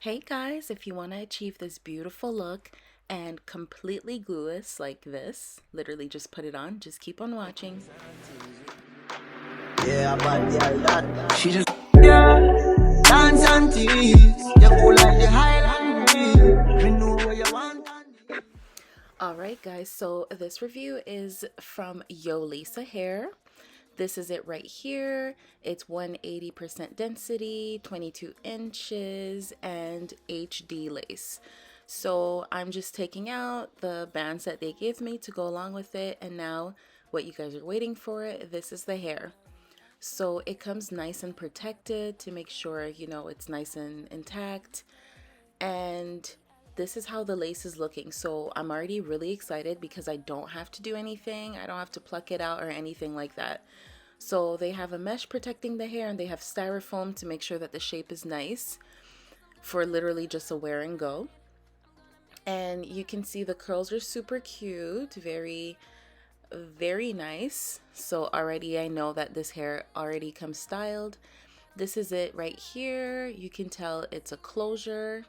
Hey guys, if you want to achieve this beautiful look and completely glueless like this, literally just put it on, just keep on watching. Yeah, but yeah, that she just yeah, dance and tease. You cool like the Highland breeze. We know where you want and Alright guys, so this review is from Yolissa Hair. This is it right here. It's 180% density, 22 inches, and HD lace. So I'm just taking out the bands that they gave me to go along with it, and now what you guys are waiting for, this is the hair. So it comes nice and protected to make sure, it's nice and intact. And this is how the lace is looking. So I'm already really excited because I don't have to do anything. I don't have to pluck it out or anything like that. So they have a mesh protecting the hair and they have styrofoam to make sure that the shape is nice for literally just a wear and go. And you can see the curls are super cute, very nice. So already I know that this hair already comes styled. This is it right here. You can tell it's a closure.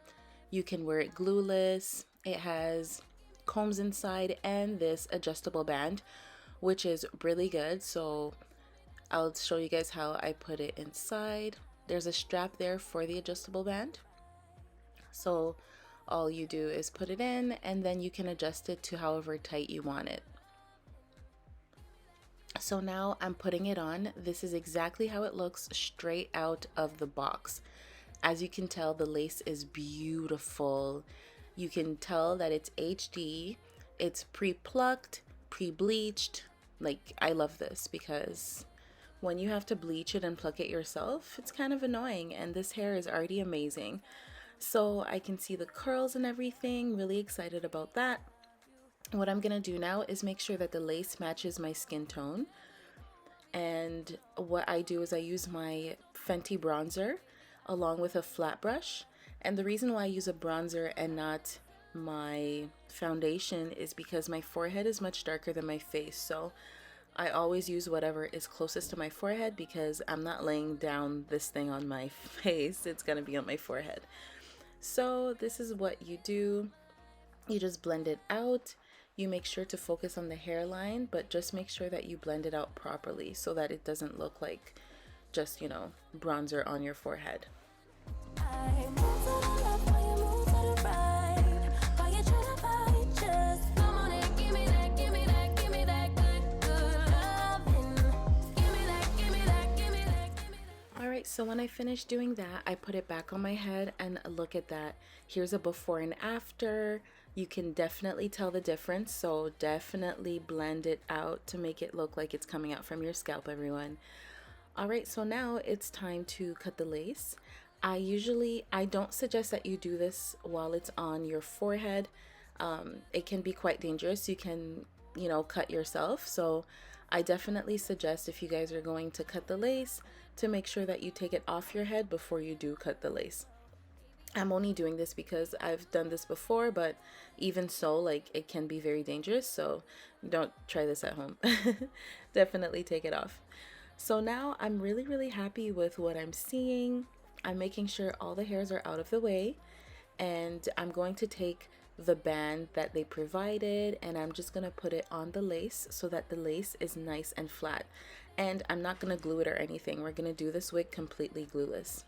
You can wear it glueless. It has combs inside and this adjustable band, which is really good. So I'll show you guys how I put it inside. There's a strap there for the adjustable band. So all you do is put it in and then you can adjust it to however tight you want it. So now I'm putting it on. This is exactly how it looks straight out of the box. As you can tell, the lace is beautiful. You can tell that it's HD. It's pre-plucked, pre-bleached. Like, I love this because when you have to bleach it and pluck it yourself, it's kind of annoying, and this hair is already amazing. So I can see the curls and everything. Really excited about that. What I'm gonna do now is make sure that the lace matches my skin tone. And what I do is I use my Fenty bronzer along with a flat brush. And the reason why I use a bronzer and not my foundation is because my forehead is much darker than my face. So I always use whatever is closest to my forehead because I'm not laying down this thing on my face. It's gonna be on my forehead. So this is what you do. You just blend it out. You make sure to focus on the hairline, but just make sure that you blend it out properly so that it doesn't look like just, bronzer on your forehead. Alright, so when I finish doing that, I put it back on my head and look at that. Here's a before and after. You can definitely tell the difference, so definitely blend it out to make it look like it's coming out from your scalp, everyone. Alright, so now it's time to cut the lace. I don't suggest that you do this while it's on your forehead. It can be quite dangerous. You can, cut yourself. So I definitely suggest if you guys are going to cut the lace to make sure that you take it off your head before you do cut the lace. I'm only doing this because I've done this before, but even so, like, it can be very dangerous. So don't try this at home. Definitely take it off. So now I'm really happy with what I'm seeing. I'm making sure all the hairs are out of the way, and I'm going to take the band that they provided and I'm just gonna put it on the lace so that the lace is nice and flat. And I'm not gonna glue it or anything. We're gonna do this wig completely glueless.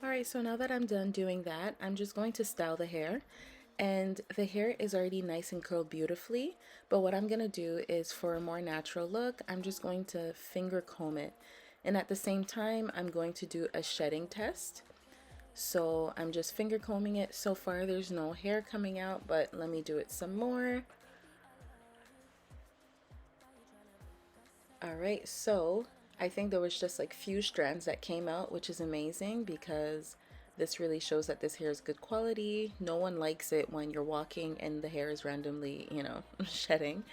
Alright, so now that I'm done doing that, I'm just going to style the hair. And the hair is already nice and curled beautifully, but what I'm going to do is, for a more natural look, I'm just going to finger comb it. And at the same time, I'm going to do a shedding test. So I'm just finger combing it. So far there's no hair coming out, but let me do it some more. Alright, so I think there was just like few strands that came out, which is amazing because this really shows that this hair is good quality. No one likes it when you're walking and the hair is randomly, shedding.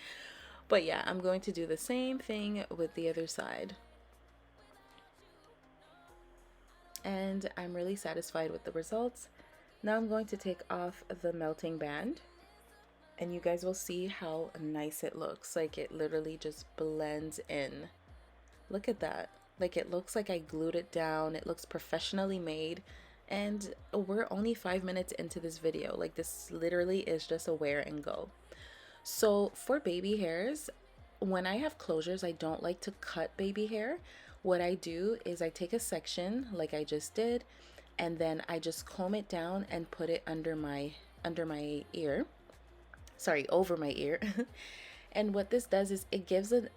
But yeah, I'm going to do the same thing with the other side. and I'm really satisfied with the results. Now I'm going to take off the melting band, and you guys will see how nice it looks. Like, it literally just blends in. Look at that. Like, it looks like I glued it down. It looks professionally made. And we're only 5 minutes into this video. Like, this literally is just a wear and go. So for baby hairs, when I have closures, I don't like to cut baby hair. What I do is I take a section like I just did, and then I just comb it down and put it under my ear. Sorry, over my ear. And what this does is it gives an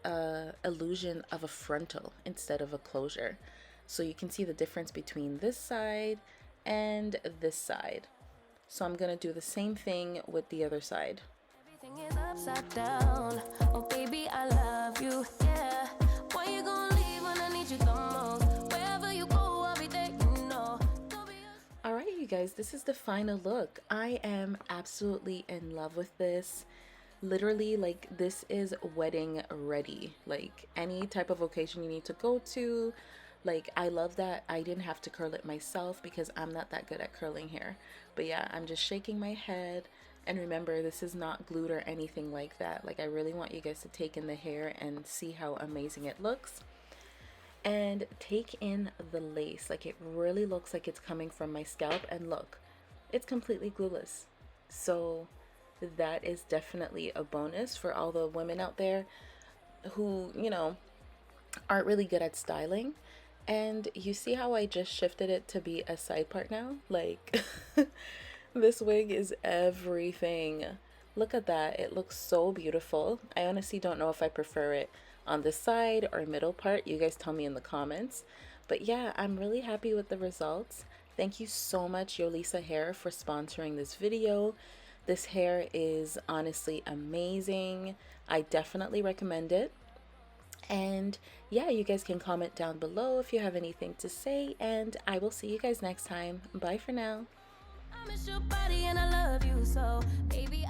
illusion of a frontal instead of a closure. So you can see the difference between this side and this side. So I'm gonna do the same thing with the other side. Everything is upside down. Oh baby, I love you, yeah. Why you gonna leave when I need you the most? Wherever you go, I'll be there, you know. Alright, you guys, this is the final look. I am absolutely in love with this. Literally, like, this is wedding ready. Like, any type of occasion you need to go to. Like, I love that I didn't have to curl it myself because I'm not that good at curling hair. But yeah, I'm just shaking my head. And remember, this is not glued or anything like that. Like, I really want you guys to take in the hair and see how amazing it looks. And take in the lace. Like, it really looks like it's coming from my scalp. And look, it's completely glueless. So that is definitely a bonus for all the women out there who, you know, aren't really good at styling. And you see how I just shifted it to be a side part now? Like, this wig is everything. Look at that. It looks so beautiful. I honestly don't know if I prefer it on the side or middle part. You guys tell me in the comments. But yeah, I'm really happy with the results. Thank you so much, Yolissa Hair, for sponsoring this video. This hair is honestly amazing. I definitely recommend it. And yeah, you guys can comment down below if you have anything to say, and I will see you guys next time. Bye for now. I miss your body and I love you so, baby.